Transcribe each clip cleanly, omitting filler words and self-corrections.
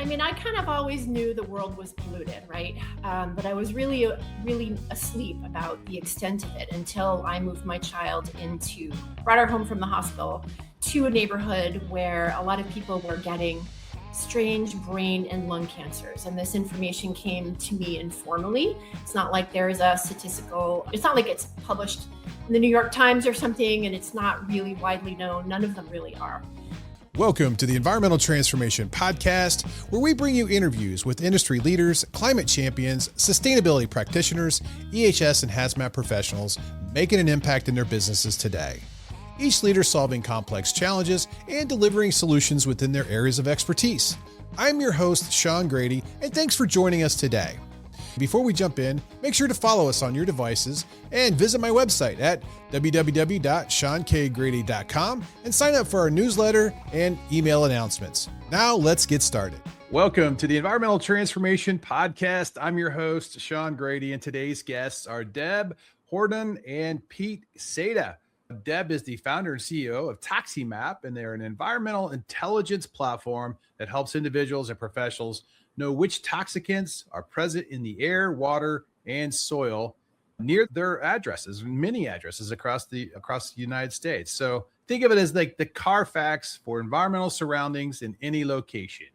I mean, I kind of always knew the world was polluted, right? But I was really asleep about the extent of it until I moved my child brought her home from the hospital to a neighborhood where a lot of people were getting strange brain and lung cancers. And this information came to me informally. It's not like there's it's not like it's published in the New York Times or something, and it's not really widely known. None of them really are. Welcome to the Environmental Transformation Podcast, where we bring you interviews with industry leaders, climate champions, sustainability practitioners, EHS and hazmat professionals making an impact in their businesses today. Each leader solving complex challenges and delivering solutions within their areas of expertise. I'm your host, Sean Grady, and thanks for joining us today. Before we jump in, make sure to follow us on your devices and visit my website at www.seankgrady.com and sign up for our newsletter and email announcements. Now let's get started. Welcome to the Environmental Transformation Podcast. I'm your host, Sean Grady, and today's guests are Deb Hordon and Ph.D. Deb is the founder and CEO of ToxiMapp, and they're an environmental intelligence platform that helps individuals and professionals know which toxicants are present in the air, water, and soil near their addresses, many addresses across the United States. So think of it as like the Carfax for environmental surroundings in any location.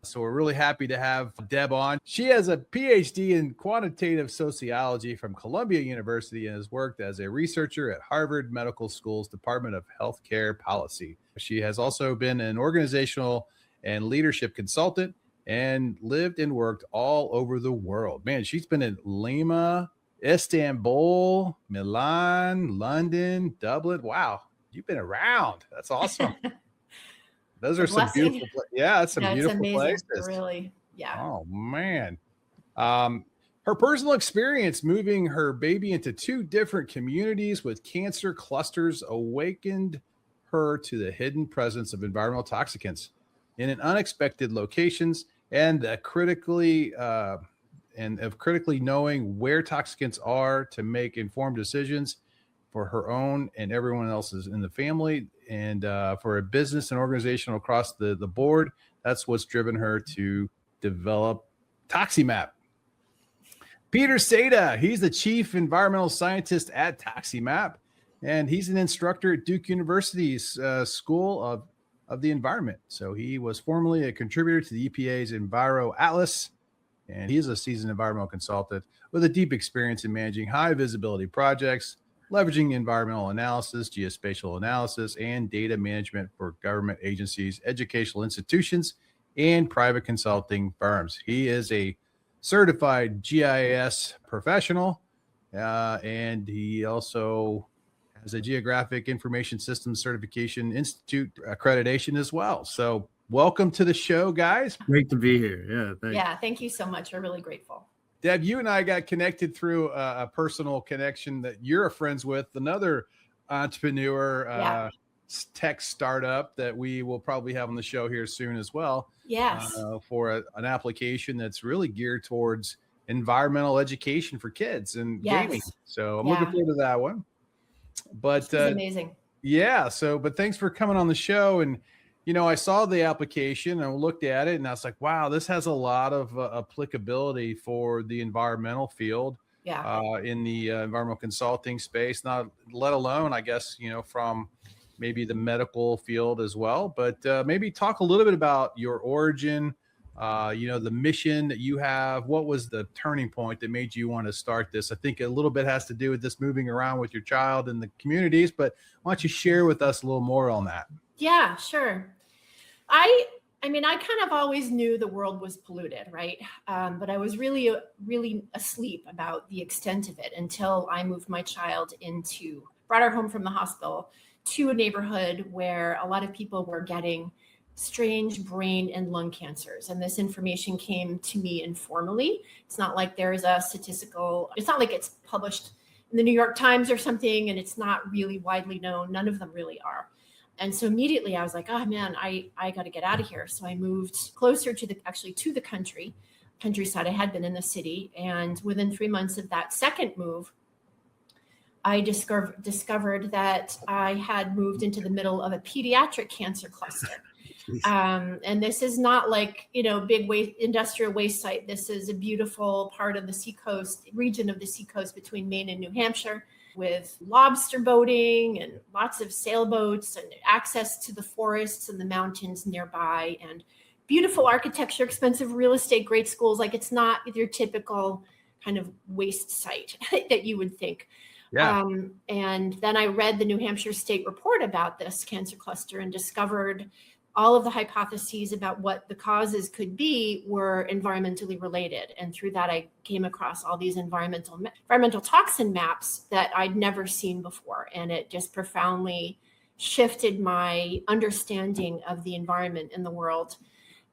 So we're really happy to have Deb on. She has a Ph.D. in quantitative sociology from Columbia University and has worked as a researcher at Harvard Medical School's Department of Healthcare Policy. She has also been an organizational and leadership consultant and lived and worked all over the world. Man, she's been in Lima, Istanbul, Milan, London, Dublin. Wow, you've been around. That's awesome. Those are some beautiful places. Yeah, that's some beautiful places. Really, yeah. Oh, man. Her personal experience moving her baby into two different communities with cancer clusters awakened her to the hidden presence of environmental toxicants in an unexpected locations and critically knowing where toxicants are to make informed decisions for her own and everyone else's in the family, and for a business and organization across the board. That's what's driven her to develop ToxiMapp. Ph.D., he's the chief environmental scientist at ToxiMapp, and he's an instructor at Duke University's School of the Environment. So he was formerly a contributor to the EPA's EnviroAtlas, and he is a seasoned environmental consultant with a deep experience in managing high visibility projects, leveraging environmental analysis, geospatial analysis, and data management for government agencies, educational institutions, and private consulting firms. He is a certified GIS professional, and he also has a Geographic Information Systems Certification Institute accreditation as well. So welcome to the show, guys. Great to be here. Yeah, thanks. Yeah, thank you so much. We're really grateful. Deb, you and I got connected through a personal connection that you're friends with, another entrepreneur, tech startup that we will probably have on the show here soon as well. Yes. For an application that's really geared towards environmental education for kids and gaming. So I'm looking forward to that one. But it's amazing. Yeah. But thanks for coming on the show. And I saw the application and looked at it and I was like, wow, this has a lot of applicability for the environmental field, in the environmental consulting space, not let alone, I guess, from maybe the medical field as well. But maybe talk a little bit about your origin, the mission that you have. What was the turning point that made you want to start this? I think a little bit has to do with this moving around with your child and the communities, but why don't you share with us a little more on that? Yeah, sure. I mean, I kind of always knew the world was polluted, right? But I was really asleep about the extent of it until I moved my child brought her home from the hospital to a neighborhood where a lot of people were getting strange brain and lung cancers. And this information came to me informally. It's not like there's it's not like it's published in the New York Times or something, and it's not really widely known. None of them really are. And so immediately I was like, oh man, I got to get out of here. So I moved closer to the countryside. I had been in the city. And within 3 months of that second move, I discovered that I had moved into the middle of a pediatric cancer cluster. And this is not like, big industrial waste site. This is a beautiful part of the seacoast, region of the seacoast between Maine and New Hampshire, with lobster boating and lots of sailboats and access to the forests and the mountains nearby, and beautiful architecture, expensive real estate, great schools. Like, it's not your typical kind of waste site that you would think. Yeah. And then I read the New Hampshire State report about this cancer cluster and discovered all of the hypotheses about what the causes could be were environmentally related. And through that, I came across all these environmental toxin maps that I'd never seen before. And it just profoundly shifted my understanding of the environment in the world.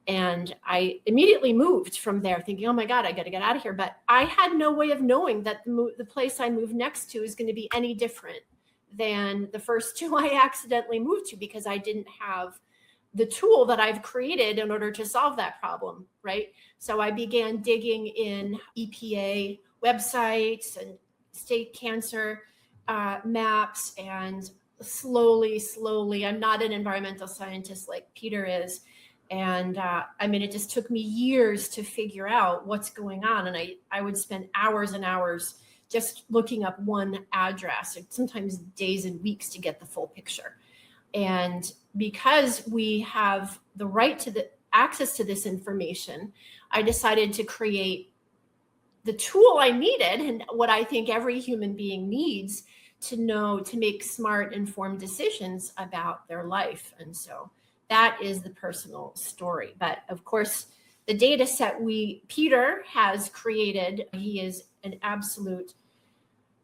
And I immediately moved from there thinking, oh my God, I got to get out of here. But I had no way of knowing that the place I moved next to is going to be any different than the first two I accidentally moved to, because I didn't have the tool that I've created in order to solve that problem, right? So I began digging in EPA websites and state cancer maps, and slowly, I'm not an environmental scientist like Peter is. And it just took me years to figure out what's going on. And I would spend hours and hours just looking up one address, and sometimes days and weeks to get the full picture. And because we have the right to the access to this information, I decided to create the tool I needed, and what I think every human being needs to know, to make smart, informed decisions about their life. And so that is the personal story. But of course, the data set Peter has created, he is an absolute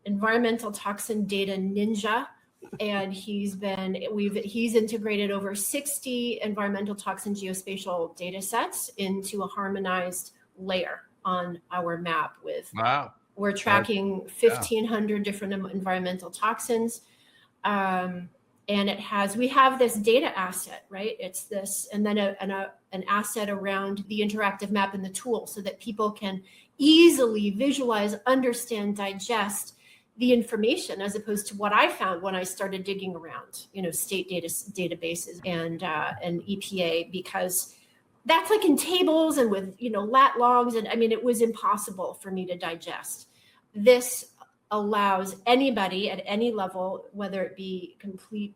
environmental toxin data ninja. And he's integrated over 60 environmental toxin geospatial data sets into a harmonized layer on our map with, wow. We're tracking 1,500 different environmental toxins. And we have this data asset, right? It's this, and then an asset around the interactive map and the tool, so that people can easily visualize, understand, digest the information, as opposed to what I found when I started digging around, state databases and EPA, because that's like in tables and with, lat logs. And it was impossible for me to digest. This allows anybody at any level, whether it be complete,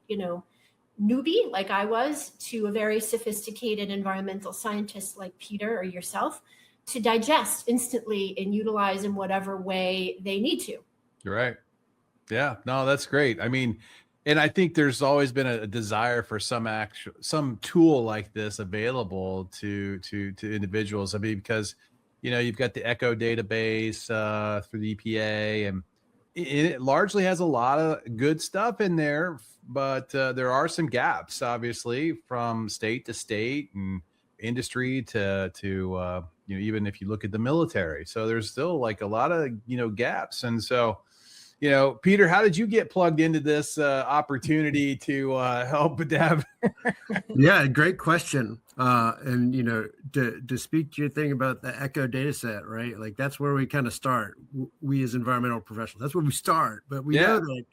newbie like I was, to a very sophisticated environmental scientist like Peter or yourself, to digest instantly and utilize in whatever way they need to. You're right. Yeah, no, that's great. And I think there's always been a desire for some tool like this available to individuals. Because, you've got the ECHO database through the EPA, and it largely has a lot of good stuff in there, but there are some gaps, obviously, from state to state and industry to even if you look at the military. So there's still like a lot of, gaps. And so, Peter, how did you get plugged into this opportunity to help Deb? Yeah, great question. And, to speak to your thing about the ECHO data set, right? Like, that's where we kind of start. We as environmental professionals, that's where we start. But we know that,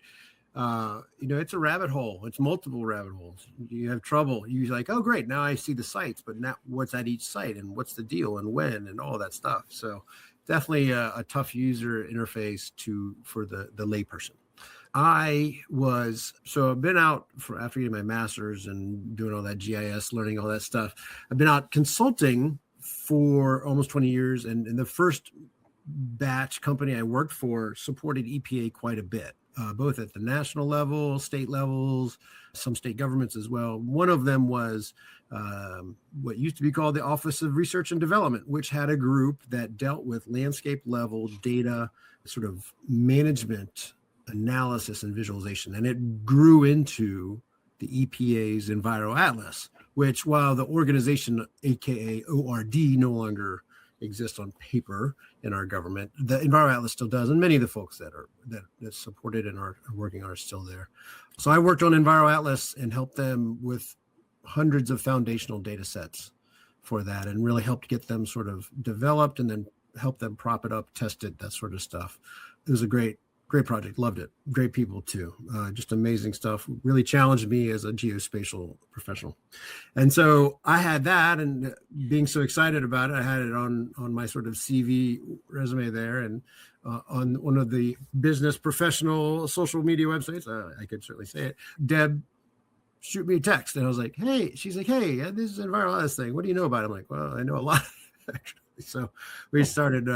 it's a rabbit hole. It's multiple rabbit holes. You have trouble. You're like, oh, great. Now I see the sites, but now what's at each site and what's the deal and when and all that stuff. So definitely a tough user interface for the layperson. I've been out after getting my master's and doing all that GIS, learning all that stuff. I've been out consulting for almost 20 years. And the first batch company I worked for supported EPA quite a bit, both at the national level, state levels, some state governments as well. One of them was what used to be called the Office of Research and Development, which had a group that dealt with landscape level data, sort of management, analysis, and visualization. And it grew into the EPA's EnviroAtlas, which, while the organization, aka ORD, no longer exists on paper in our government, the EnviroAtlas still does, and many of the folks that support it and are working are still there. So I worked on EnviroAtlas and helped them with hundreds of foundational data sets for that, and really helped get them sort of developed and then help them prop it up, test it, that sort of stuff. It was a great Great project. Loved it. Great people too. Just amazing stuff. Really challenged me as a geospatial professional. And so I had that, and being so excited about it, I had it on my sort of CV resume there, and on one of the business professional social media websites. I could certainly say it. Deb shoot me a text, and I was like, "Hey," she's like, "Hey, this is an EnviroAtlas thing. What do you know about it?" I'm like, "Well, I know a lot." Actually. So we started.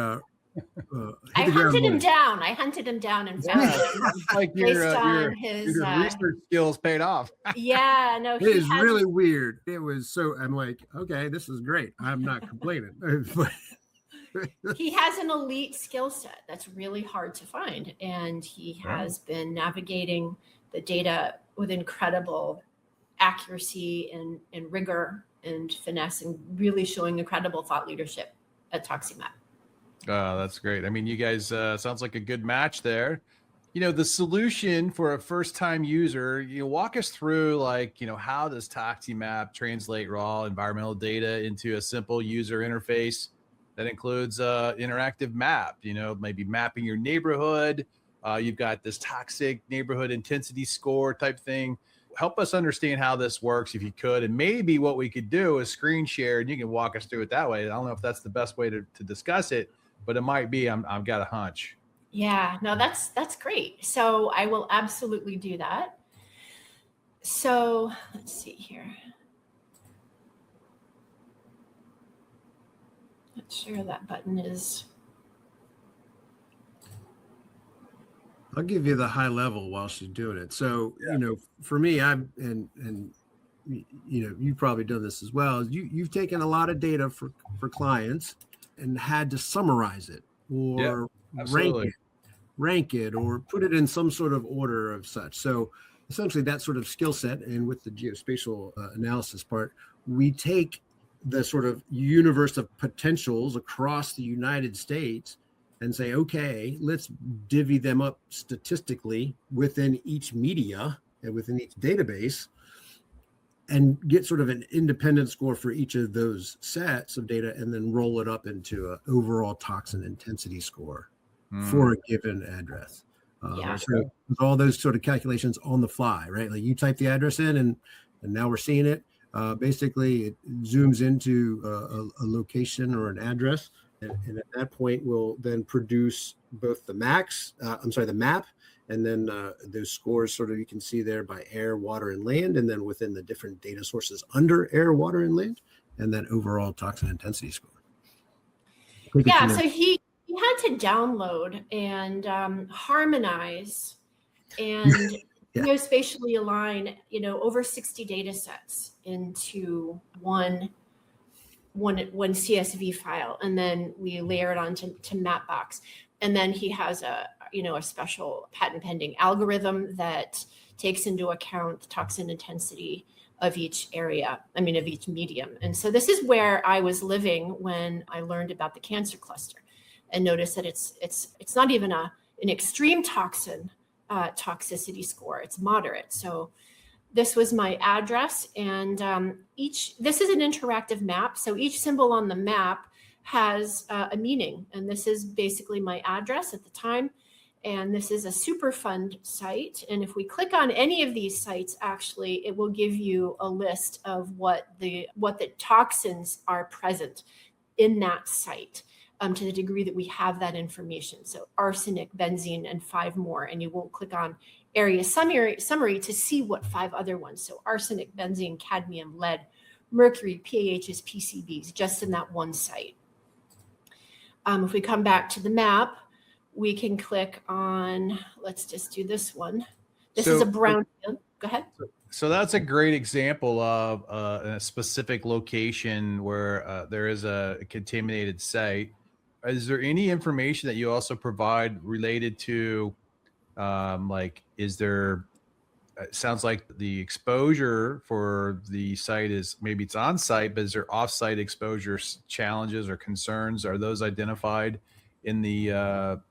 I hunted him down. And found him. Like your research skills paid off. Yeah, no, it is really weird. It was so. I'm like, okay, this is great. I'm not complaining. He has an elite skill set that's really hard to find, and he has been navigating the data with incredible accuracy and rigor and finesse, and really showing incredible thought leadership at ToxiMapp. Oh, that's great. I mean, you guys sounds like a good match there. The solution for a first-time user, walk us through, like, how does ToxiMapp translate raw environmental data into a simple user interface that includes interactive map, maybe mapping your neighborhood. You've got this toxic neighborhood intensity score type thing. Help us understand how this works, if you could, and maybe what we could do is screen share, and you can walk us through it that way. I don't know if that's the best way to discuss it, but it might be. I've got a hunch. Yeah, no, that's great. So I will absolutely do that. So let's see here. Not sure that button is. I'll give you the high level while she's doing it. So, for me, and you've probably done this as well. You've taken a lot of data for clients and had to summarize it or rank it or put it in some sort of order of such. So essentially that sort of skill set, and with the geospatial analysis part, we take the sort of universe of potentials across the United States and say, okay, let's divvy them up statistically within each media and within each database, and get sort of an independent score for each of those sets of data, and then roll it up into an overall toxin intensity score for a given address. So all those sort of calculations on the fly, right? Like you type the address in, and now we're seeing it. Basically, it zooms into a location or an address, and at that point, we'll then produce both the map, and then those scores sort of you can see there by air, water, and land, and then within the different data sources under air, water, and land, and that overall toxin intensity score. Yeah, so he had to download and harmonize and geospatially align, over 60 data sets into one CSV file, and then we layer it onto Mapbox. And then he has a special patent pending algorithm that takes into account the toxin intensity of each area, of each medium. And so this is where I was living when I learned about the cancer cluster, and noticed that it's not even an extreme toxin toxicity score. It's moderate. So this was my address, and this is an interactive map. So each symbol on the map has a meaning, and this is basically my address at the time. And this is a Superfund site. And if we click on any of these sites, actually, it will give you a list of what the toxins are present in that site, to the degree that we have that information. So arsenic, benzene, and 5 more. And you will click on area summary to see what 5 other ones. So arsenic, benzene, cadmium, lead, mercury, PAHs, PCBs, just in that one site. If we come back to the map, we can click on, let's just do this one. This is a brown field. Go ahead. So that's a great example of a specific location where there is a contaminated site. Is there any information that you also provide related to, it sounds like the exposure for the site is, maybe it's on site, but is there off-site exposure challenges or concerns? Are those identified in the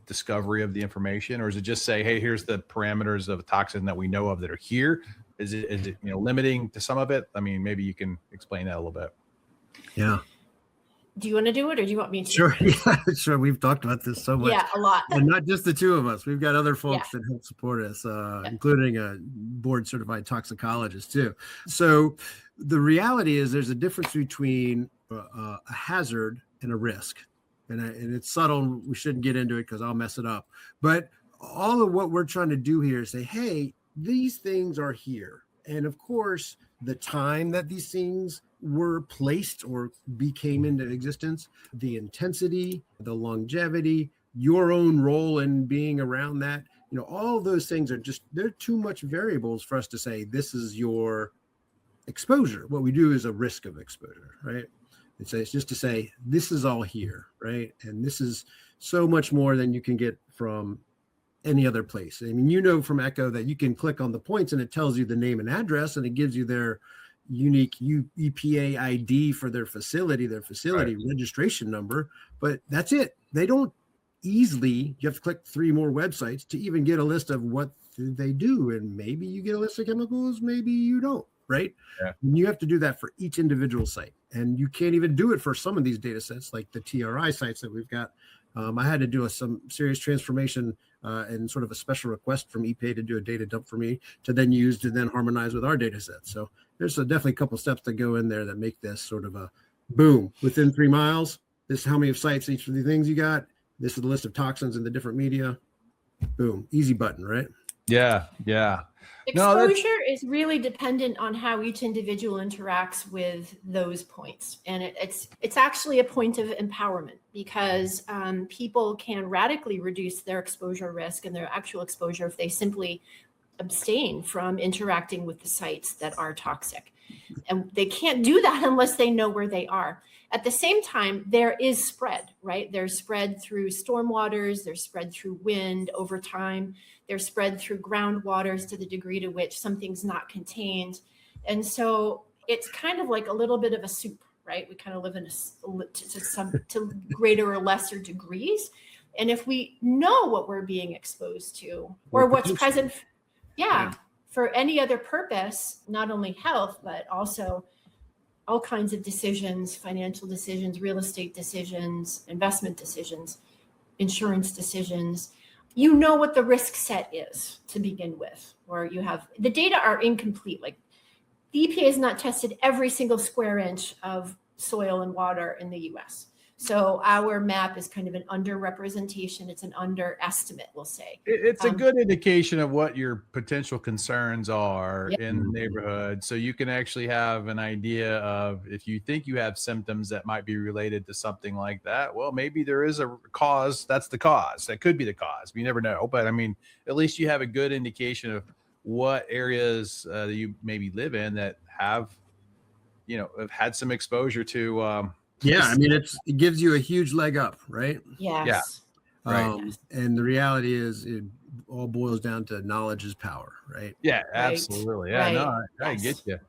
discovery of the information, or is it just say, hey, here's the parameters of a toxin that we know of that are here? Is it limiting to some of it? Maybe you can explain that a little bit. Yeah. Do you want to do it or do you want me to? Sure. Yeah, sure. We've talked about this so much. Yeah, a lot. And not just the two of us. We've got other folks Yeah. that help support us, including a board certified toxicologist too. So the reality is there's a difference between a hazard and a risk. And it's subtle. We shouldn't get into it because I'll mess it up. But all of what we're trying to do here is say, hey, these things are here. And of course, the time that these things were placed or became into existence, the intensity, the longevity, your own role in being around that, all of those things are they're too much variables for us to say, this is your exposure. What we do is a risk of exposure, right? It's just to say, this is all here, right? And this is so much more than you can get from any other place. I mean, from Echo that you can click on the points and it tells you the name and address and it gives you their unique EPA ID for their facility right. Registration number, but that's it. They don't you have to click 3 more websites to even get a list of what they do. And maybe you get a list of chemicals, maybe you don't, right? Yeah. And you have to do that for each individual site. And you can't even do it for some of these data sets, like the TRI sites that we've got. I had to do some serious transformation and sort of a special request from EPA to do a data dump for me to then use to then harmonize with our data set. So there's definitely a couple steps that go in there that make this sort of a boom. Within 3 miles, this is how many sites, each of the things you got. This is the list of toxins in the different media. Boom, easy button, right? Yeah, yeah. Exposure is really dependent on how each individual interacts with those points. And it's actually a point of empowerment because people can radically reduce their exposure risk and their actual exposure if they simply abstain from interacting with the sites that are toxic. And they can't do that unless they know where they are. At the same time, there is spread, right? There's spread through stormwaters, there's spread through wind over time, they're spread through groundwaters to the degree to which something's not contained. And so it's kind of like a little bit of a soup, right? We kind of live in to greater or lesser degrees. And if we know what we're being exposed to or what's present, for any other purpose, not only health, but also all kinds of decisions, financial decisions, real estate decisions, investment decisions, insurance decisions, what the risk set is to begin with, or the data are incomplete. Like the EPA has not tested every single square inch of soil and water in the US. So our map is kind of an underrepresentation. It's an underestimate, we'll say. It's a good indication of what your potential concerns are in the neighborhood. So you can actually have an idea of if you think you have symptoms that might be related to something like that, well, maybe there is a cause. That's the cause. That could be the cause. You never know. But I mean, at least you have a good indication of what areas that you maybe live in that have had some exposure to it gives you a huge leg up, right? Yes. Yeah. Right. And the reality is it all boils down to knowledge is power, right? Yeah, absolutely. Yeah, no, I get you.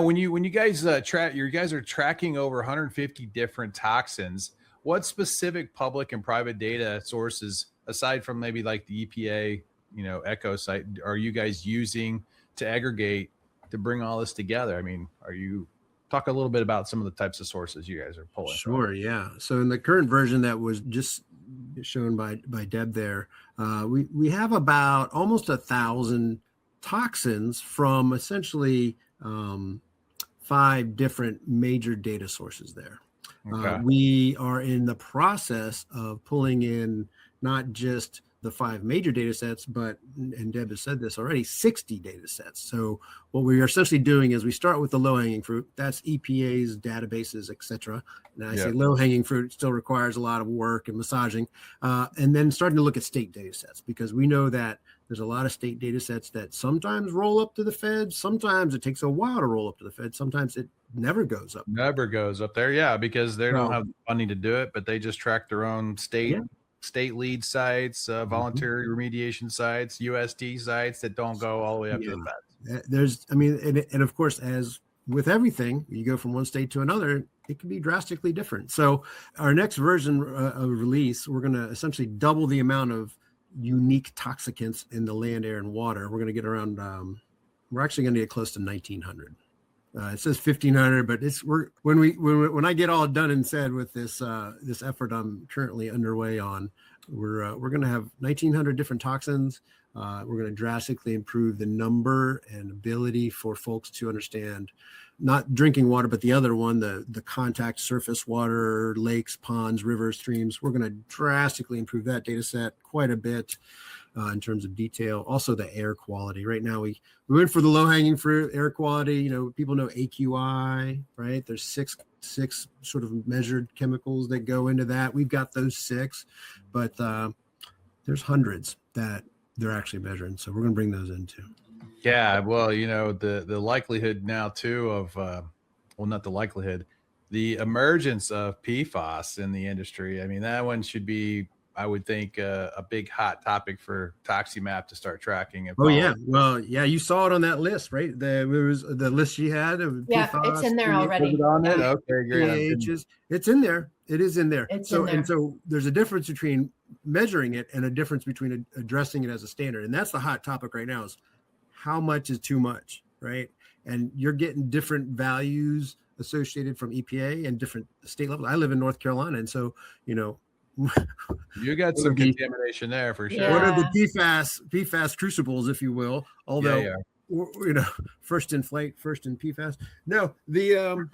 When you guys you guys are tracking over 150 different toxins, what specific public and private data sources, aside from maybe like the EPA, Echo site, are you guys using to aggregate to bring all this together? I mean, talk a little bit about some of the types of sources you guys are pulling. Sure, yeah. So in the current version that was just shown by Deb there, we have about almost 1,000 toxins from essentially 5 different major data sources there. Okay. We are in the process of pulling in not just the 5 major data sets, but, and Deb has said this already, 60 data sets. So what we are essentially doing is we start with the low hanging fruit. That's EPA's databases, et cetera. And I say low hanging fruit still requires a lot of work and massaging. And then starting to look at state data sets, because we know that there's a lot of state data sets that sometimes roll up to the feds. Sometimes it takes a while to roll up to the feds. Sometimes it never goes up. Never goes up there. Yeah. Because they don't have the funding to do it, but they just track their own state lead sites, voluntary remediation sites, USD sites that don't go all the way up to the feds. And of course, as with everything, you go from one state to another, it can be drastically different. So our next version of release, we're going to essentially double the amount of unique toxicants in the land, air, and water. We're going to get around, we're actually going to get close to 1,900 It says 1,500, but when I get all done and said with this effort I'm currently underway on, we're going to have 1,900 different toxins. We're going to drastically improve the number and ability for folks to understand not drinking water, but the other one, the contact surface water, lakes, ponds, rivers, streams. We're going to drastically improve that data set quite a bit in terms of detail. Also the air quality. Right now we went for the low hanging fruit, air quality. People know AQI, right? There's six sort of measured chemicals that go into that. We've got those 6, but there's hundreds that they're actually measuring. So we're going to bring those in too. Yeah. Well, the likelihood now too of, not the likelihood, the emergence of PFAS in the industry. I mean, that one should be, I would think, a big hot topic for ToxiMapp to start tracking. Oh yeah. Well, yeah, you saw it on that list, right? It was the list she had of PFAS, it's in there already. On it? Okay, great. It's in there. It is in there. It's in there. And so there's a difference between measuring it and a difference between addressing it as a standard. And that's the hot topic right now, is how much is too much, right? And you're getting different values associated from EPA and different state levels. I live in North Carolina, and so you got some contamination there for sure. What are the PFAS crucibles, if you will? Although first in flight, first in PFAS. No, the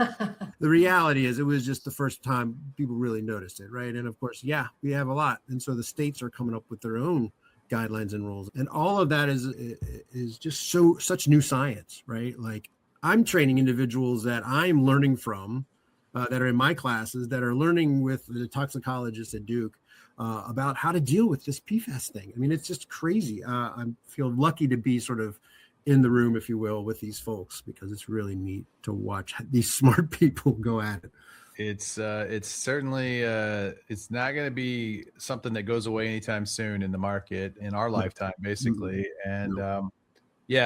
reality is it was just the first time people really noticed it, right? And of course, we have a lot, and so the states are coming up with their own guidelines and rules, and all of that is just such new science, right? Like, I'm training individuals that I'm learning from, that are in my classes, that are learning with the toxicologists at Duke about how to deal with this PFAS thing. I mean, it's just crazy. I feel lucky to be sort of in the room, if you will, with these folks, because it's really neat to watch these smart people go at it. It's certainly it's not going to be something that goes away anytime soon in the market in our lifetime, basically. And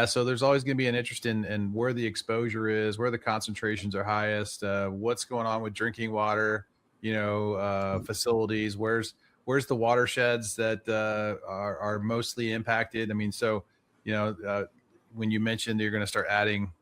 so there's always going to be an interest in where the exposure is, where the concentrations are highest, what's going on with drinking water, facilities, where's the watersheds that are mostly impacted. I mean, so when you mentioned you're going to start adding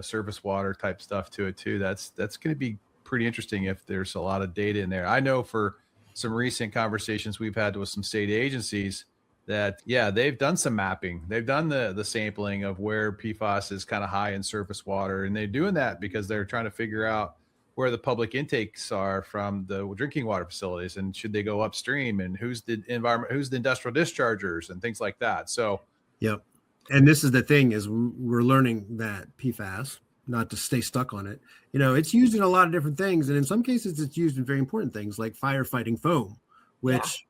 surface water type stuff to it too, that's going to be pretty interesting if there's a lot of data in there. I know for some recent conversations we've had with some state agencies that, they've done some mapping. They've done the sampling of where PFAS is kind of high in surface water. And they're doing that because they're trying to figure out where the public intakes are from the drinking water facilities, and should they go upstream, and who's the industrial dischargers and things like that. So, yep. And this is the thing, is we're learning that PFAS, not to stay stuck on it, it's used in a lot of different things. And in some cases it's used in very important things like firefighting foam, which,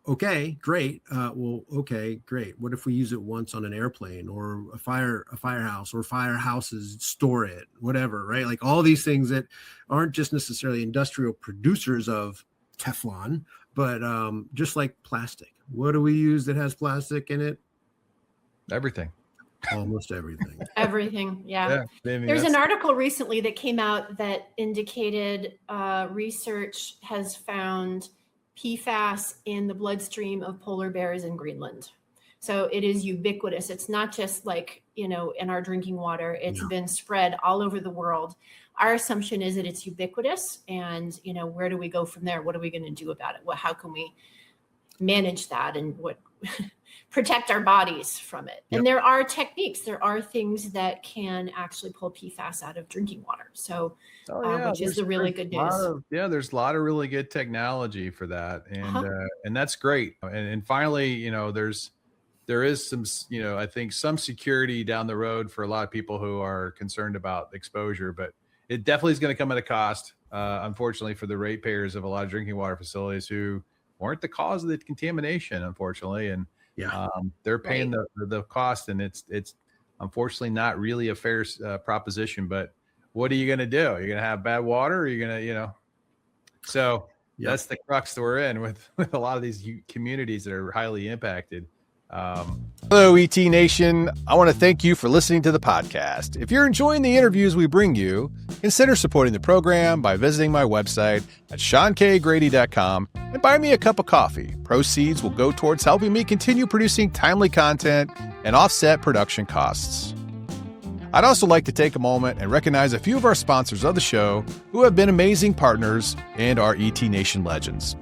okay, great. Great. What if we use it once on an airplane, or a firehouse, or firehouses store it, whatever, right? Like all these things that aren't just necessarily industrial producers of Teflon, but just like plastic. What do we use that has plastic in it? Everything. Almost everything. Everything. Yeah. There's an article recently that came out that indicated research has found PFAS in the bloodstream of polar bears in Greenland. So it is ubiquitous. It's not just like, in our drinking water. It's been spread all over the world. Our assumption is that it's ubiquitous, and, where do we go from there? What are we going to do about it? How can we manage that, and what protect our bodies from it? And there are techniques, there are things that can actually pull PFAS out of drinking water. So, which is the really good news. There's a lot of really good technology for that. And that's great. And finally, there is some, I think some security down the road for a lot of people who are concerned about exposure, but it definitely is going to come at a cost, unfortunately, for the ratepayers of a lot of drinking water facilities who weren't the cause of the contamination, unfortunately. And they're paying the cost, and it's unfortunately not really a fair proposition. But what are you going to do? You're going to have bad water, or you're going to, so that's the crux that we're in with a lot of these communities that are highly impacted. Hello, ET Nation. I want to thank you for listening to the podcast. If you're enjoying the interviews we bring you, consider supporting the program by visiting my website at SeanKGrady.com and buy me a cup of coffee. Proceeds will go towards helping me continue producing timely content and offset production costs. I'd also like to take a moment and recognize a few of our sponsors of the show who have been amazing partners and are ET Nation legends.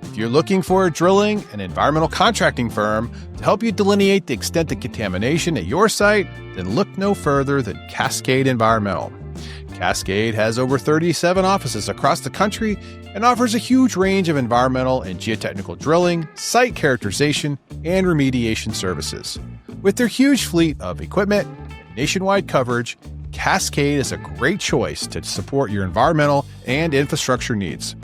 If you're looking for a drilling and environmental contracting firm to help you delineate the extent of contamination at your site, then look no further than Cascade Environmental. Cascade has over 37 offices across the country and offers a huge range of environmental and geotechnical drilling, site characterization, and remediation services. With their huge fleet of equipment and nationwide coverage, Cascade is a great choice to support your environmental and infrastructure needs.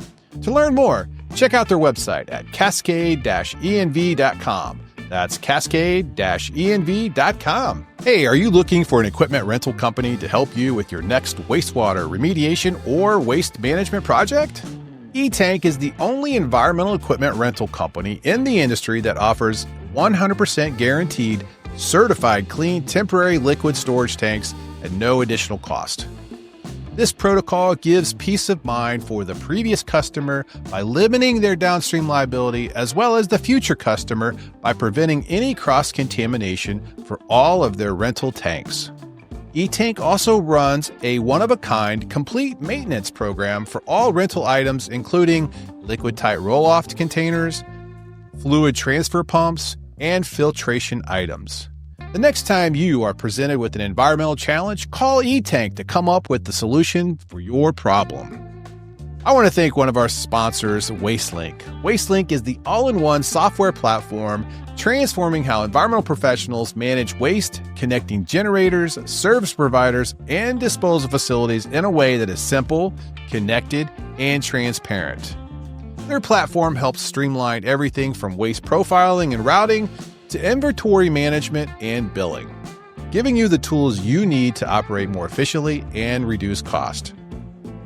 To learn more, check out their website at cascade-env.com. That's cascade-env.com. Hey, are you looking for an equipment rental company to help you with your next wastewater remediation or waste management project? E-Tank is the only environmental equipment rental company in the industry that offers 100% guaranteed, certified clean temporary liquid storage tanks at no additional cost. This protocol gives peace of mind for the previous customer by limiting their downstream liability, as well as the future customer by preventing any cross-contamination for all of their rental tanks. E-Tank also runs a one-of-a-kind complete maintenance program for all rental items, including liquid-tight roll-off containers, fluid transfer pumps, and filtration items. The next time you are presented with an environmental challenge, call E-Tank to come up with the solution for your problem. I want to thank one of our sponsors, WasteLink. WasteLink is the all-in-one software platform transforming how environmental professionals manage waste, connecting generators, service providers, and disposal facilities in a way that is simple, connected, and transparent. Their platform helps streamline everything from waste profiling and routing to inventory management and billing, giving you the tools you need to operate more efficiently and reduce cost.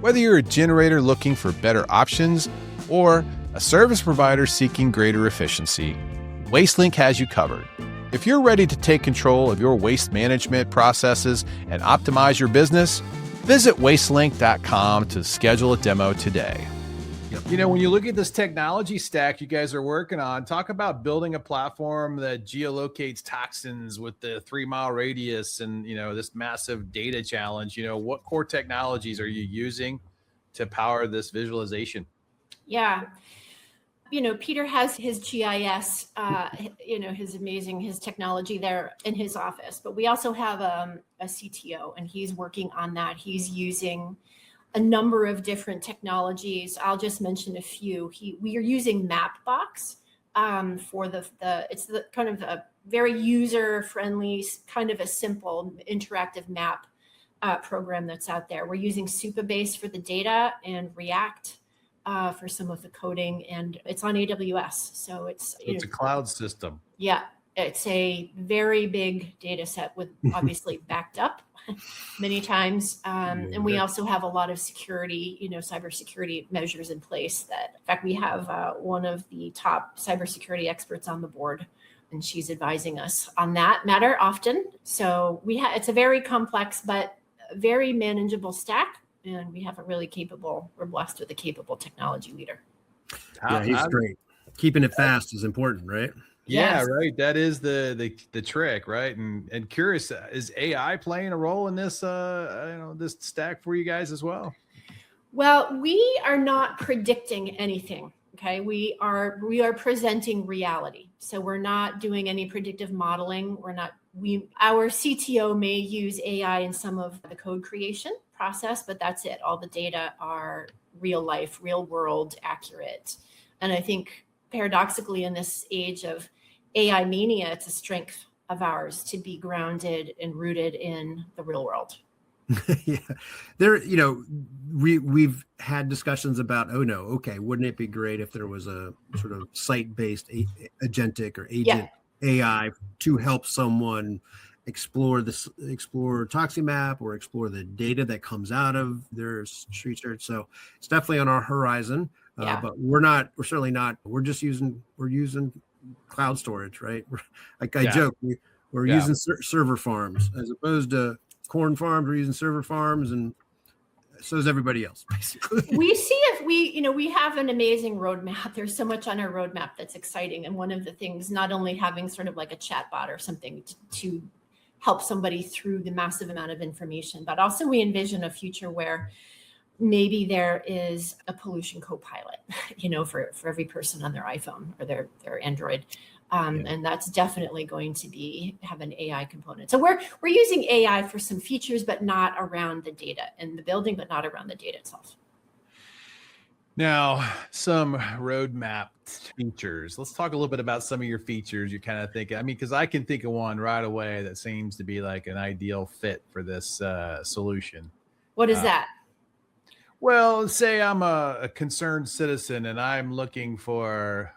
Whether you're a generator looking for better options or a service provider seeking greater efficiency, WasteLink has you covered. If you're ready to take control of your waste management processes and optimize your business, visit wasteLink.com to schedule a demo today. You know, when you look at this technology stack you guys are working on, talk about building a platform that geolocates toxins with the 3-mile radius and, this massive data challenge. What core technologies are you using to power this visualization? Yeah. Peter has his GIS, his technology there in his office, but we also have a CTO and he's working on that. He's using a number of different technologies. I'll just mention a few. We are using Mapbox for it's the kind of a very user-friendly, kind of a simple interactive map program that's out there. We're using Supabase for the data and React for some of the coding, and it's on AWS. So it's a cloud system. Yeah, it's a very big data set with obviously backed up many times. And we also have a lot of security, cybersecurity measures in place that, in fact, we have one of the top cybersecurity experts on the board, and she's advising us on that matter often. So it's a very complex, but very manageable stack. And we have we're blessed with a capable technology leader. Yeah, he's great. Keeping it fast is important, right? Yeah, Yes. right. That is the trick, right? And curious, is AI playing a role in this this stack for you guys as well? Well, we are not predicting anything. Okay, we are presenting reality. So we're not doing any predictive modeling. Our CTO may use AI in some of the code creation process, but that's it. All the data are real life, real world, accurate. And I think paradoxically, in this age of AI mania, it's a strength of ours to be grounded and rooted in the real world. Yeah, we've had discussions about, wouldn't it be great if there was a sort of site-based agentic or agent AI to help someone explore ToxiMapp or explore the data that comes out of their street search. So it's definitely on our horizon. But we're just using cloud storage, right? I joke, we're using server farms as opposed to corn farms. We're using server farms, and so is everybody else, basically. We see if we have an amazing roadmap. There's so much on our roadmap that's exciting. And one of the things, not only having sort of like a chat bot or something to help somebody through the massive amount of information. But also we envision a future where maybe there is a pollution co-pilot, for every person on their iPhone or their Android. And that's definitely going to have an AI component. So we're using AI for some features, but not around the data in the building, but not around the data itself. Now, some roadmap features. Let's talk a little bit about some of your features you're kind of thinking. I mean, because I can think of one right away that seems to be like an ideal fit for this solution. What is that? Well, say I'm a concerned citizen and I'm looking for,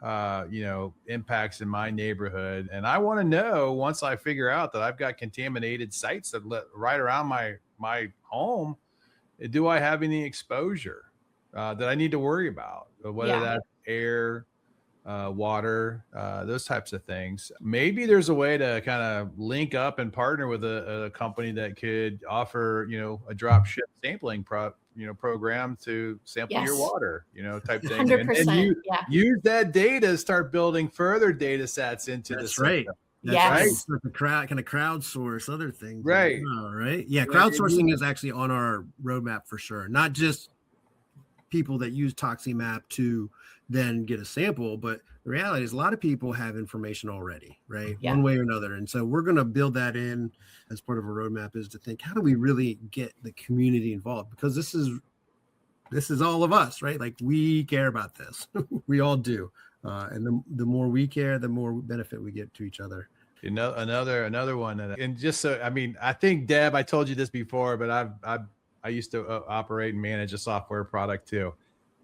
impacts in my neighborhood. And I want to know, once I figure out that I've got contaminated sites that right around my home, do I have any exposure that I need to worry about? Whether that's air, water, those types of things. Maybe there's a way to kind of link up and partner with a company that could offer, a drop ship sampling program to sample your water, type thing. 100%. And then use that data, start building further data sets into the system. Right. That's right. Kind of crowdsource other things. Right. Right. Yeah. Crowdsourcing is actually on our roadmap for sure. Not just people that use ToxiMapp to then get a sample, but the reality is a lot of people have information already, right? One way or another. And so we're going to build that in as part of a roadmap, is to think, how do we really get the community involved? Because this is all of us, right? Like, we care about this. We all do. And the more we care, the more benefit we get to each other. Another one. And just so, I mean, I think, Deb, I told you this before, but I used to operate and manage a software product too.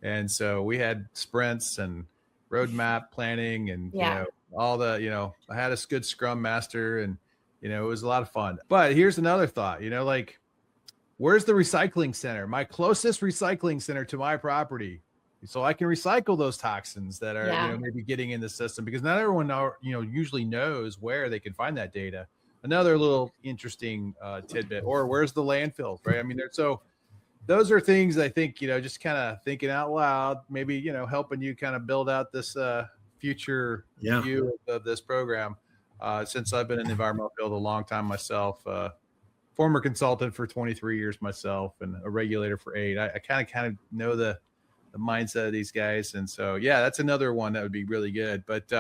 And so we had sprints and roadmap planning and, all the, I had a good scrum master, and, it was a lot of fun. But here's another thought, where's the recycling center? My closest recycling center to my property, so I can recycle those toxins that are, maybe getting in the system, because not everyone, usually knows where they can find that data. Another little interesting tidbit, or where's the landfill, right? I mean, those are things I think, just kind of thinking out loud, maybe, helping you kind of build out this future view of this program. Since I've been in the environmental field a long time myself, former consultant for 23 years myself, and a regulator for 8. I kind of know the mindset of these guys. And so, that's another one that would be really good. But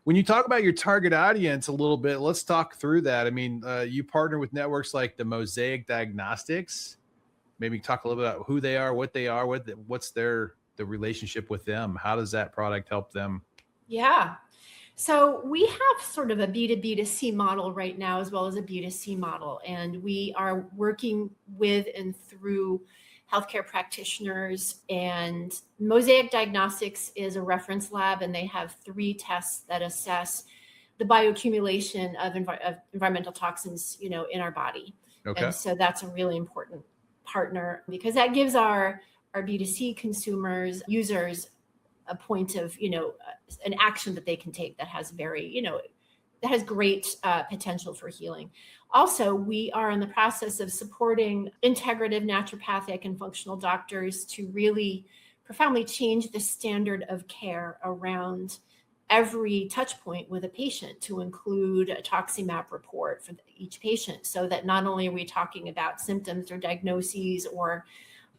when you talk about your target audience a little bit, let's talk through that. I mean, you partner with networks like the Mosaic Diagnostics. Maybe talk a little bit about who they are, what's the relationship with them. How does that product help them? Yeah. So we have sort of a B2B2C model right now, as well as a B2C model. And we are working with and through healthcare practitioners, and Mosaic Diagnostics is a reference lab, and they have 3 tests that assess the bioaccumulation of environmental toxins, in our body. Okay. And so that's a really important partner, because that gives our B2C consumers, users, a point of, an action that they can take that has that has great potential for healing. Also, we are in the process of supporting integrative naturopathic and functional doctors to really profoundly change the standard of care around every touch point with a patient, to include a ToxiMapp report for each patient, so that not only are we talking about symptoms or diagnoses or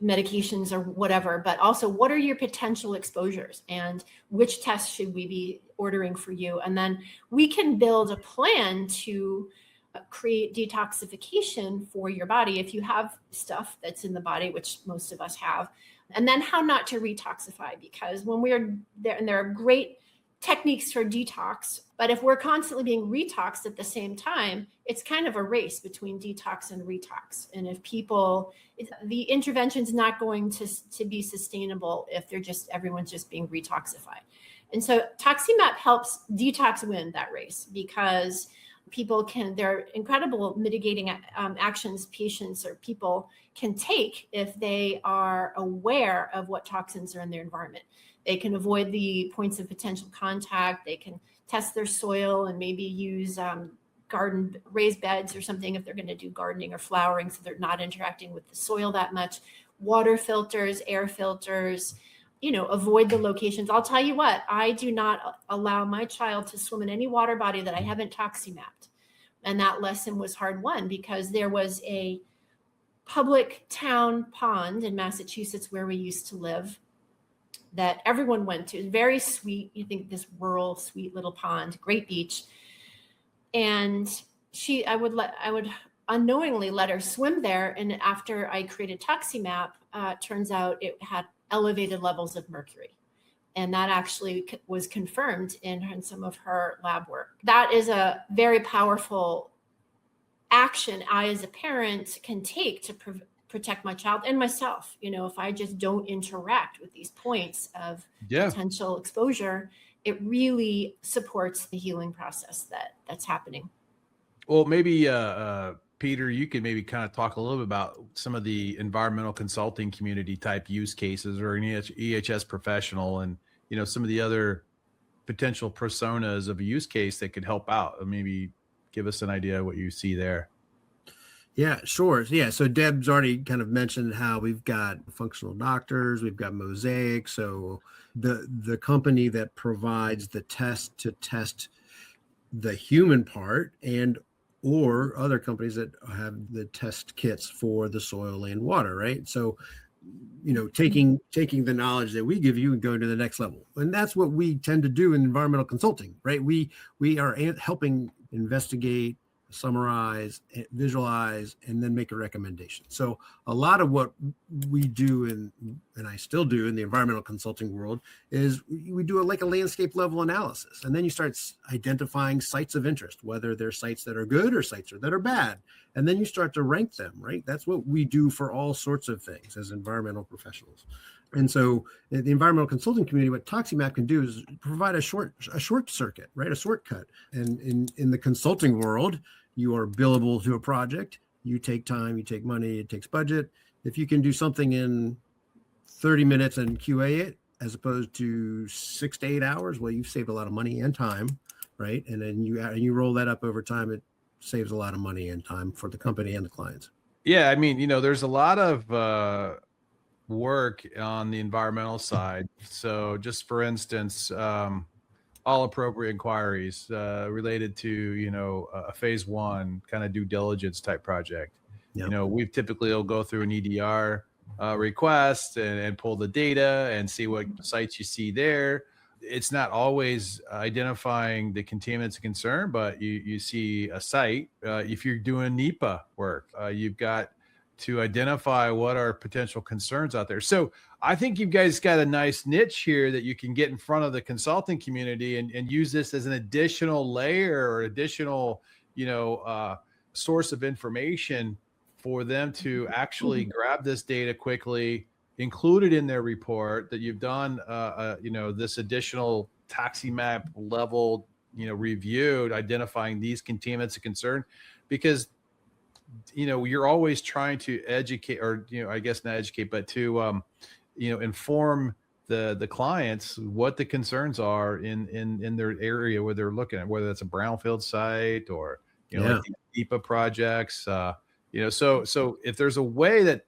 medications or whatever, but also what are your potential exposures and which tests should we be ordering for you? And then we can build a plan to create detoxification for your body if you have stuff that's in the body, which most of us have, and then how not to retoxify, because when we're there, and there are great techniques for detox, but if we're constantly being retoxed at the same time, it's kind of a race between detox and retox. And if the intervention's not going to be sustainable if everyone's just being retoxified. And so ToxiMapp helps detox win that race, because there are incredible mitigating actions patients or people can take if they are aware of what toxins are in their environment. They can avoid the points of potential contact. They can test their soil and maybe use raised beds or something if they're going to do gardening or flowering, so they're not interacting with the soil that much. Water filters, air filters, avoid the locations. I'll tell you what, I do not allow my child to swim in any water body that I haven't ToxiMapped. And that lesson was hard won because there was a public town pond in Massachusetts where we used to live that everyone went to. Very sweet. You think this rural, sweet little pond, great beach. And I would unknowingly let her swim there. And after I created ToxiMapp, turns out it had elevated levels of mercury. And that actually was confirmed in some of her lab work. That is a very powerful action I, as a parent, can take to protect my child and myself. If I just don't interact with these points of potential exposure, it really supports the healing process that's happening. Well, maybe Peter, you could maybe kind of talk a little bit about some of the environmental consulting community type use cases, or an EHS professional, and some of the other potential personas of a use case that could help out. Or maybe give us an idea of what you see there. Yeah, sure. Yeah. So Deb's already kind of mentioned how we've got functional doctors, we've got Mosaic. So the company that provides the test to test the human part, and or other companies that have the test kits for the soil, land, water, right? So, taking the knowledge that we give you and going to the next level. And that's what we tend to do in environmental consulting, right? We are helping investigate, summarize, visualize, and then make a recommendation. So a lot of what we do and I still do in the environmental consulting world is we do like a landscape level analysis. And then you start identifying sites of interest, whether they're sites that are good or sites that are bad. And then you start to rank them, right? That's what we do for all sorts of things as environmental professionals. And so the environmental consulting community, what ToxiMapp can do is provide a short circuit, right? A shortcut. And in the consulting world, you are billable to a project. You take time, you take money, it takes budget. If you can do something in 30 minutes and QA it, as opposed to 6 to 8 hours, well, you've saved a lot of money and time, right? And then you roll that up over time, it saves a lot of money and time for the company and the clients. Yeah, I mean, there's a lot of work on the environmental side. So just for instance, all appropriate inquiries related to, a phase one kind of due diligence type project. Yep. We've typically will go through an EDR request and pull the data and see what sites you see there. It's not always identifying the contaminants of concern, but you see a site. If you're doing NEPA work, you've got to identify what are potential concerns out there. So I think you guys got a nice niche here that you can get in front of the consulting community and use this as an additional layer or additional, source of information for them to actually grab this data quickly, include it in their report that you've done, this additional ToxiMapp level, reviewed, identifying these contaminants of concern, because you're always trying to educate, or I guess not educate, but to inform the clients what the concerns are in their area where they're looking at, whether that's a brownfield site or like the NEPA projects. So if there's a way that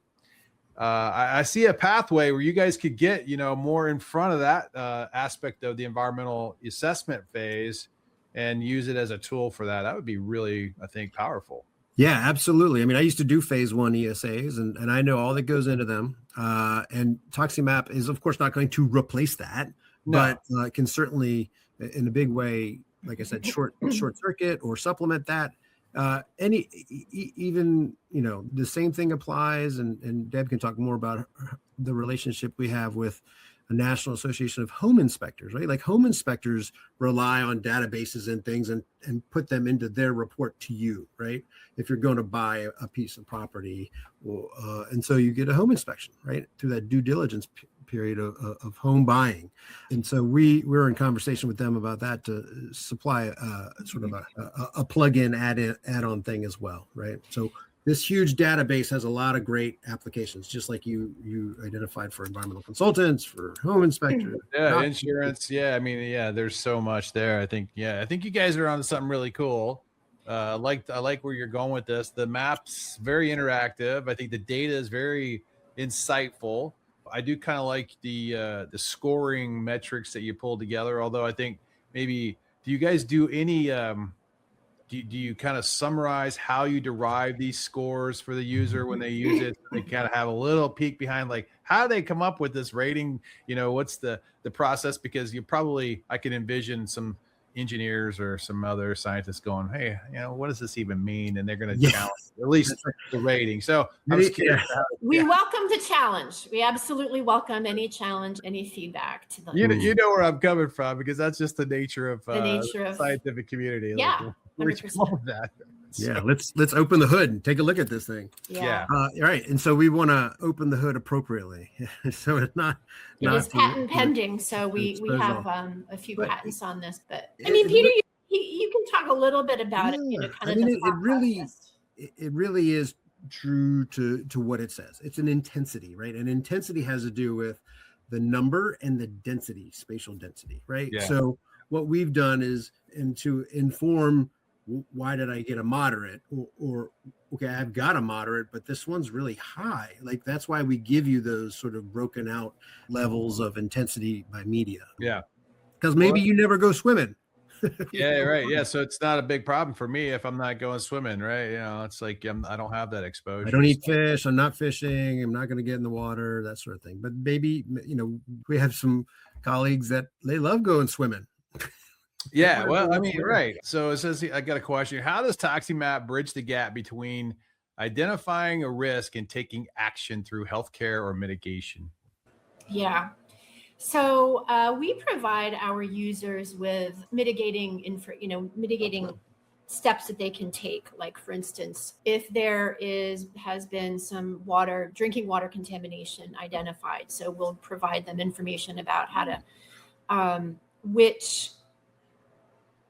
I see a pathway where you guys could get more in front of that aspect of the environmental assessment phase and use it as a tool for that would be really, I think, powerful. Yeah, absolutely. I mean, I used to do phase one ESAs and I know all that goes into them. And ToxiMapp is, of course, not going to replace that, but can certainly, in a big way, like I said, short circuit or supplement that. Even the same thing applies, and Deb can talk more about the relationship we have with a National Association of Home Inspectors, right? Like home inspectors rely on databases and things and put them into their report to you, right? If you're going to buy a piece of property, and so you get a home inspection, right? Through that due diligence period of home buying. And so we're in conversation with them about that to supply sort of a plug-in add-on thing as well, right? So this huge database has a lot of great applications, just like you identified for environmental consultants, for home inspectors. Yeah, insurance. Yeah, I mean, there's so much there. I think you guys are on something really cool. I like where you're going with this. The map's very interactive. I think the data is very insightful. I do kind of like the scoring metrics that you pulled together. Although I think maybe, do you guys do any do you kind of summarize how you derive these scores for the user when they use it? They kind of have a little peek behind, like, how do they come up with this rating? What's the process? Because I can envision some engineers or some other scientists going, hey, what does this even mean? And they're going to challenge at least the rating. So I was curious. We welcome the challenge. We absolutely welcome any challenge, any feedback to the. You know where I'm coming from, because that's just the nature of the scientific community. Yeah, where'd you come up with that? Yeah, let's open the hood and take a look at this thing. Yeah. All right, and so we want to open the hood appropriately, so it's not. It is patent pending, so we have a few patents on this. But I mean, Peter, you can talk a little bit about it. It really is true to what it says. It's an intensity, right? And intensity has to do with the number and the density, spatial density, right? Yeah. So what we've done is, and to inform, why did I get a moderate, or okay, I've got a moderate, but this one's really high. Like, that's why we give you those sort of broken out levels of intensity by media. Yeah. Because maybe you never go swimming. Yeah, right. Yeah. So it's not a big problem for me if I'm not going swimming, right? It's like I don't have that exposure. I don't eat fish. I'm not fishing. I'm not going to get in the water, that sort of thing. But maybe, we have some colleagues that they love going swimming. Yeah, well, I mean, right. So it says, I got a question. How does ToxiMapp bridge the gap between identifying a risk and taking action through healthcare or mitigation? Yeah. So we provide our users with mitigating steps that they can take. Like, for instance, if there has been some drinking water contamination identified, so we'll provide them information about how to which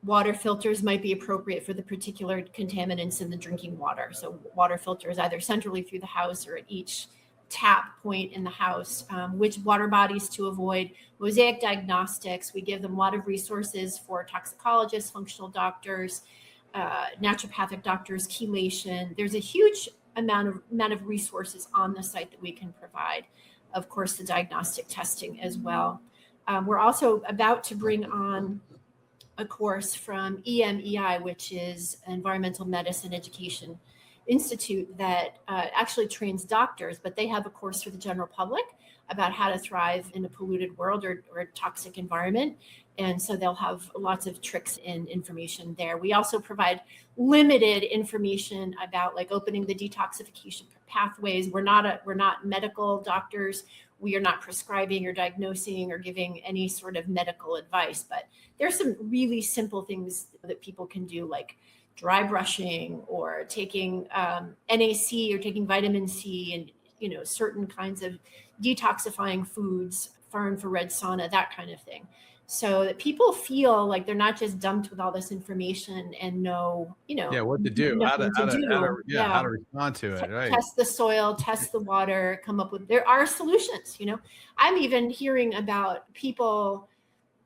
water filters might be appropriate for the particular contaminants in the drinking water. So water filters either centrally through the house or at each tap point in the house, which water bodies to avoid, mosaic diagnostics. We give them a lot of resources for toxicologists, functional doctors, naturopathic doctors, chelation. There's a huge amount of resources on the site that we can provide. Of course, the diagnostic testing as well. We're also about to bring on a course from EMEI, which is Environmental Medicine Education Institute, that actually trains doctors, but they have a course for the general public about how to thrive in a polluted world or a toxic environment. And so they'll have lots of tricks and information there. We also provide limited information about, like, opening the detoxification pathways. We're not medical doctors. We are not prescribing or diagnosing or giving any sort of medical advice, but there's some really simple things that people can do, like dry brushing or taking NaC or taking vitamin C and, certain kinds of detoxifying foods, far infrared sauna, that kind of thing. So that people feel like they're not just dumped with all this information and know, what to do, how to respond to it, right? Test the soil, test the water, come up with, there are solutions. I'm even hearing about people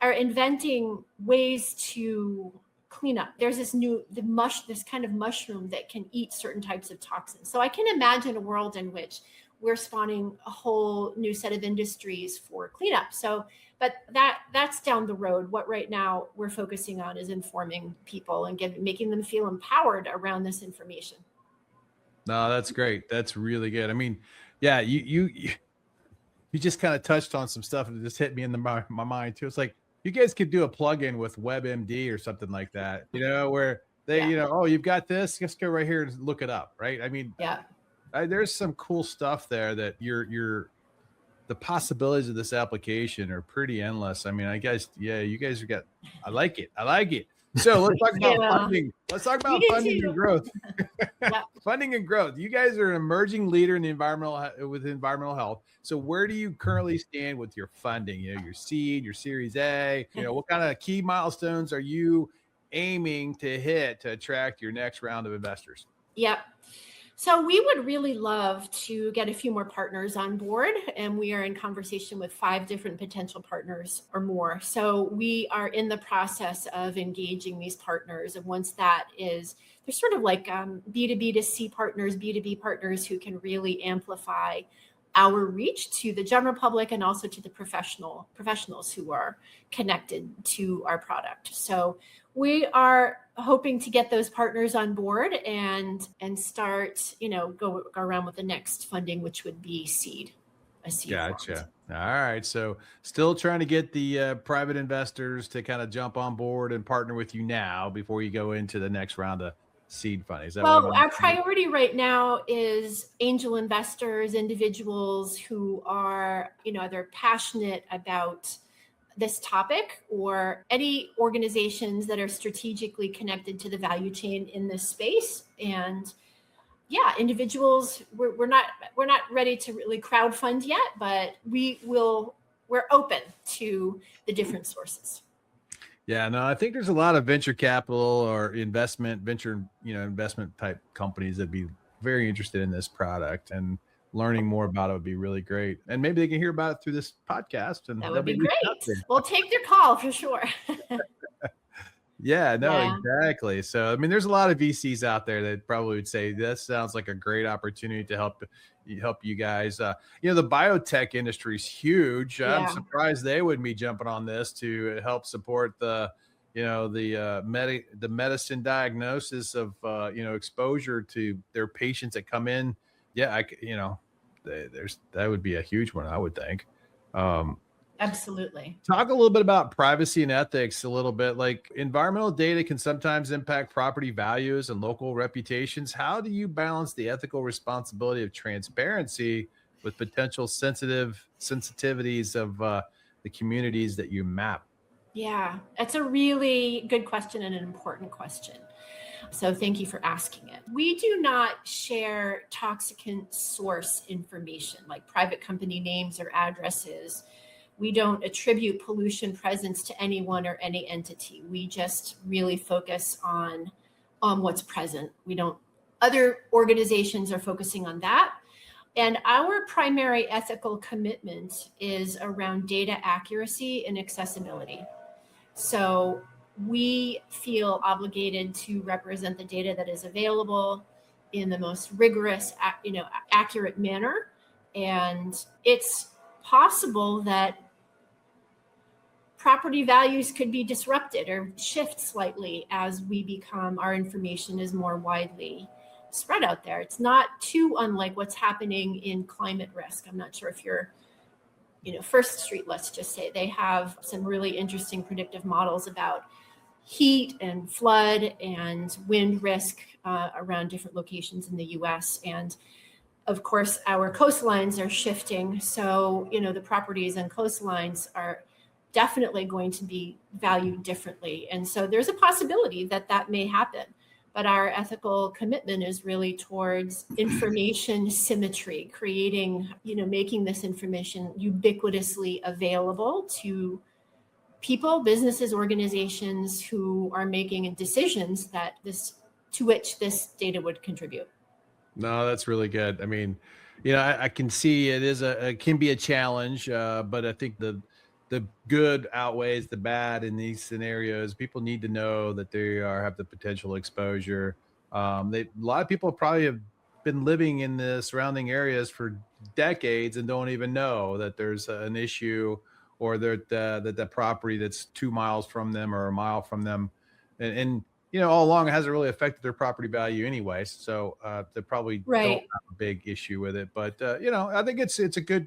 are inventing ways to clean up. There's this kind of mushroom that can eat certain types of toxins. So I can imagine a world in which we're spawning a whole new set of industries for cleanup. So, but that's down the road. What right now we're focusing on is informing people and making them feel empowered around this information. No, that's great. That's really good. I mean, yeah, you just kind of touched on some stuff that just hit me in my mind too. It's like, you guys could do a plugin with WebMD or something like that, where they, oh, you've got this, just go right here and look it up, right? I mean, there's some cool stuff there that the possibilities of this application are pretty endless. I mean, you guys I like it. So let's talk about funding. Let's talk about funding and growth. Funding and growth. You guys are an emerging leader in the environmental health. So where do you currently stand with your funding? Your seed, your Series A. What kind of key milestones are you aiming to hit to attract your next round of investors? Yep. So we would really love to get a few more partners on board, and we are in conversation with 5 different potential partners or more. So we are in the process of engaging these partners. And once that is, they're sort of like B2B to C partners, B2B partners who can really amplify our reach to the general public and also to the professionals who are connected to our product. So we are hoping to get those partners on board and start, go around with the next funding, which would be a seed. Gotcha. All right. So still trying to get the private investors to kind of jump on board and partner with you now before you go into the next round of seed funding. Is that our priority right now is angel investors, individuals who are, either passionate about this topic or any organizations that are strategically connected to the value chain in this space. And individuals, we're not ready to really crowdfund yet, but we're open to the different sources. Yeah, no, I think there's a lot of venture capital or investment type companies that'd be very interested in this product, and learning more about it would be really great. And maybe they can hear about it through this podcast. And that would be great. We'll take their call for sure. Yeah, no, exactly. So, I mean, there's a lot of VCs out there that probably would say this sounds like a great opportunity to help you guys. The biotech industry is huge. Yeah. I'm surprised they wouldn't be jumping on this to help support the medicine diagnosis of exposure to their patients that come in. Yeah, that would be a huge one, I would think. Absolutely. Talk a little bit about privacy and ethics a little bit. Like, environmental data can sometimes impact property values and local reputations. How do you balance the ethical responsibility of transparency with potential sensitivities of the communities that you map? Yeah, that's a really good question and an important question. So thank you for asking it. We do not share toxicant source information like private company names or addresses. We don't attribute pollution presence to anyone or any entity. We just really focus on what's present. Other organizations are focusing on that. And our primary ethical commitment is around data accuracy and accessibility. So we feel obligated to represent the data that is available in the most rigorous, accurate manner. And it's possible that property values could be disrupted or shift slightly as our information is more widely spread out there. It's not too unlike what's happening in climate risk. I'm not sure if you're, First Street, let's just say, they have some really interesting predictive models about heat and flood and wind risk around different locations in the US. And of course, our coastlines are shifting. So, the properties and coastlines are definitely going to be valued differently. And so there's a possibility that may happen. But our ethical commitment is really towards information symmetry, creating, making this information ubiquitously available to people, businesses, organizations who are making decisions to which this data would contribute. No, that's really good. I mean, I can see it can be a challenge, but I think the good outweighs the bad in these scenarios. People need to know that they have the potential exposure. A lot of people probably have been living in the surrounding areas for decades and don't even know that there's an issue, or that the property that's 2 miles from them or a mile from them, and all along it hasn't really affected their property value anyway. So they probably don't have a big issue with it. But I think it's a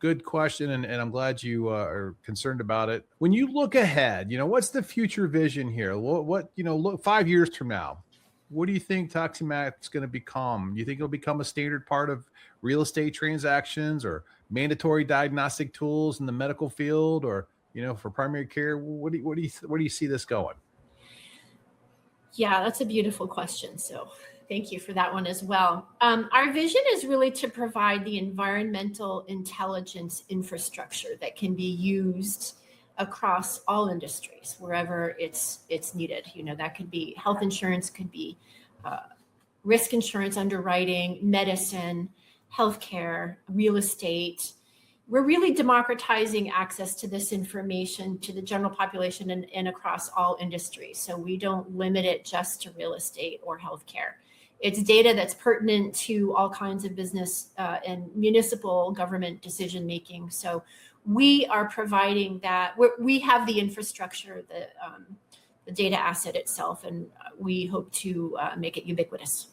good question, and I'm glad you are concerned about it. When you look ahead, what's the future vision here? What look 5 years from now, what do you think ToxiMapp is going to become? Do you think it'll become a standard part of real estate transactions, or mandatory diagnostic tools in the medical field, or for primary care? Where do you see this going? Yeah, that's a beautiful question. So thank you for that one as well. Our vision is really to provide the environmental intelligence infrastructure that can be used across all industries, wherever it's needed. That could be health insurance, could be risk insurance, underwriting, medicine, healthcare, real estate. We're really democratizing access to this information to the general population and across all industries. So we don't limit it just to real estate or healthcare. It's data that's pertinent to all kinds of business and municipal government decision making. So we are providing that. We have the infrastructure, the data asset itself, and we hope to make it ubiquitous.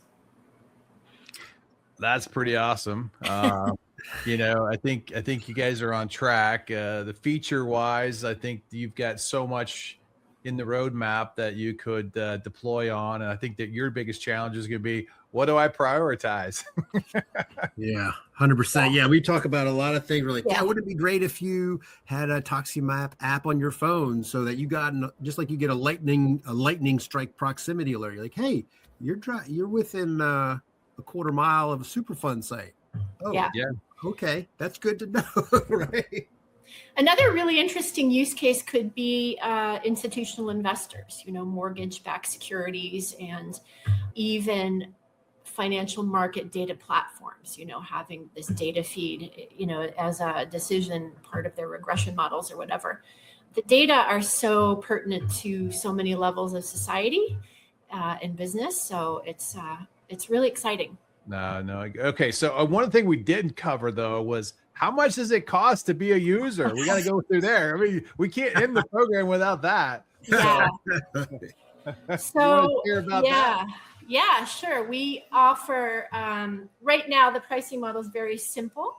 That's pretty awesome. I think you guys are on track. The feature wise, I think you've got so much in the roadmap that you could deploy on. And I think that your biggest challenge is going to be, what do I prioritize? Yeah, 100%. Yeah, we talk about a lot of things. We're like, wouldn't it be great if you had a ToxiMapp app on your phone so that you got, just like you get a lightning strike proximity alert. You're like, hey, you're within a quarter mile of a Superfund site. Oh, yeah. Okay, that's good to know, right? Another really interesting use case could be institutional investors, mortgage-backed securities, and even financial market data platforms, having this data feed, as a decision part of their regression models or whatever. The data are so pertinent to so many levels of society and business. So it's really exciting. No. Okay. So one thing we didn't cover though was, how much does it cost to be a user? We got to go through there. I mean, we can't end the program without that. Yeah. So that? Yeah, sure. We offer, right now, the pricing model is very simple.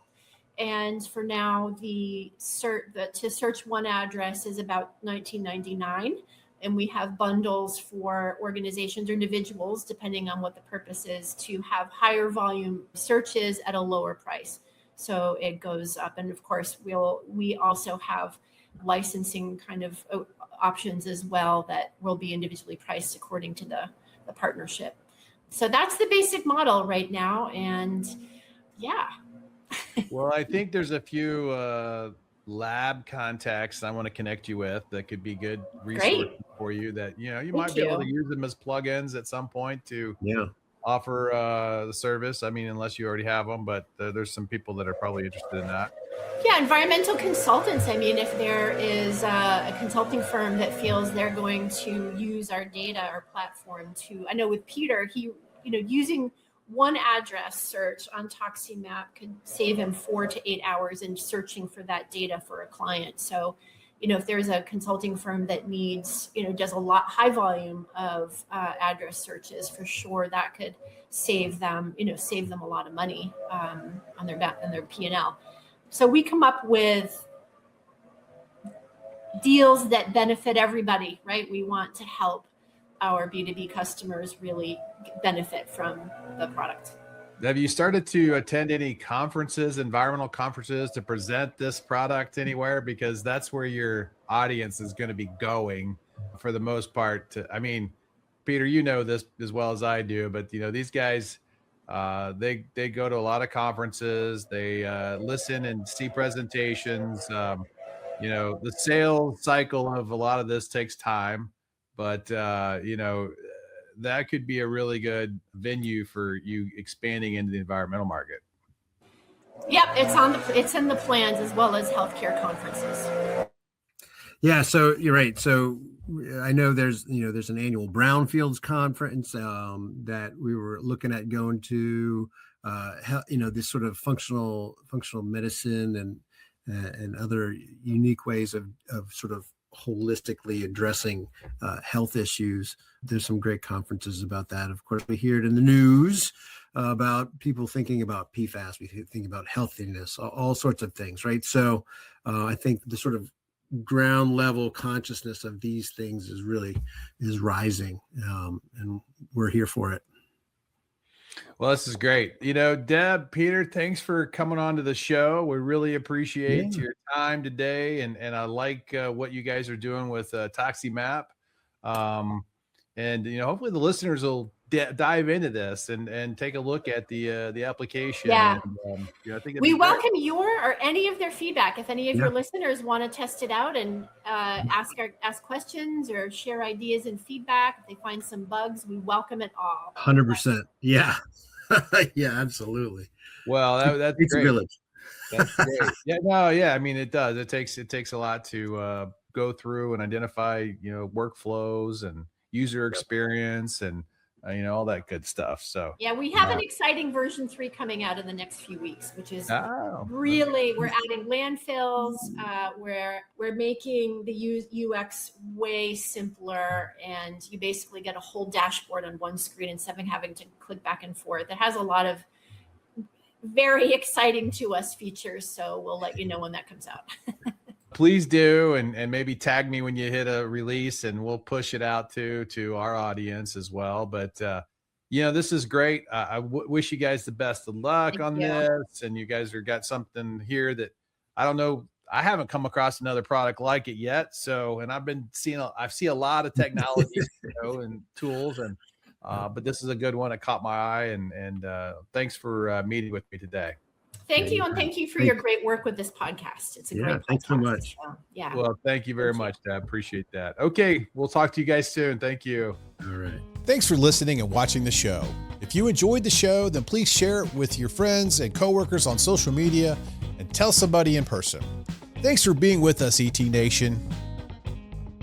And for now, to search one address is about $19.99. And we have bundles for organizations or individuals, depending on what the purpose is, to have higher volume searches at a lower price. So it goes up. And of course, we also have licensing kind of options as well that will be individually priced according to the partnership. So that's the basic model right now. And yeah. Well, I think there's a few lab contacts I want to connect you with that could be good resources for you that, you might be able to use them as plugins at some point to offer the service. I mean, unless you already have them, but there's some people that are probably interested in that. Yeah, environmental consultants. I mean, if there is a consulting firm that feels they're going to use our data, our platform I know with Peter, he, using one address search on ToxiMapp could save him 4 to 8 hours in searching for that data for a client. So, if there's a consulting firm that needs, does a high volume of address searches, for sure that could save them a lot of money on their P&L. So we come up with deals that benefit everybody, right? We want to help our B2B customers really benefit from the product. Have you started to attend any conferences, environmental conferences, to present this product anywhere? Because that's where your audience is going to be going for the most part. I mean, Peter, you know this as well as I do, but these guys, they go to a lot of conferences. They listen and see presentations. The sales cycle of a lot of this takes time, but that could be a really good venue for you expanding into the environmental market. Yep, it's in the plans, as well as healthcare conferences. Yeah, so you're right. So I know there's an annual brownfields conference that we were looking at going to. This sort of functional medicine and other unique ways of sort of holistically addressing health issues. There's some great conferences about that. Of course, we hear it in the news about people thinking about PFAS. We think about healthiness, all sorts of things, right? So I think the sort of ground level consciousness of these things is rising, and we're here for it. Well, this is great. Deb, Peter, thanks for coming on to the show. We really appreciate your time today. And I like what you guys are doing with ToxiMapp. And hopefully the listeners will dive into this and take a look at the application. Yeah. And, I think we welcome your or any of their feedback. If any of your listeners want to test it out and ask questions or share ideas and feedback, if they find some bugs, we welcome it all. 100%. Yeah. Yeah, absolutely. Well, that's it's great. A village. That's great. Yeah. I mean, it does. It takes a lot to go through and identify, workflows and user experience and all that good stuff. So yeah, we have an exciting version 3 coming out in the next few weeks, which is really, we're adding landfills. We're making the UX way simpler, and you basically get a whole dashboard on one screen instead of having to click back and forth. It has a lot of very exciting to us features, so we'll let you know when that comes out. Please do, and maybe tag me when you hit a release, and we'll push it out to our audience as well. But this is great. I wish you guys the best of luck on this, and you guys got something here that I don't know. I haven't come across another product like it yet. So, and I've seen a lot of technologies and tools, and but this is a good one that caught my eye. And thanks for meeting with me today. Thank you. And thank you for your great work with this podcast. It's a great podcast. Thanks so much. Yeah. Well, thank you very much, Deb. Appreciate that. Okay. We'll talk to you guys soon. Thank you. All right. Thanks for listening and watching the show. If you enjoyed the show, then please share it with your friends and coworkers on social media and tell somebody in person. Thanks for being with us, ET Nation.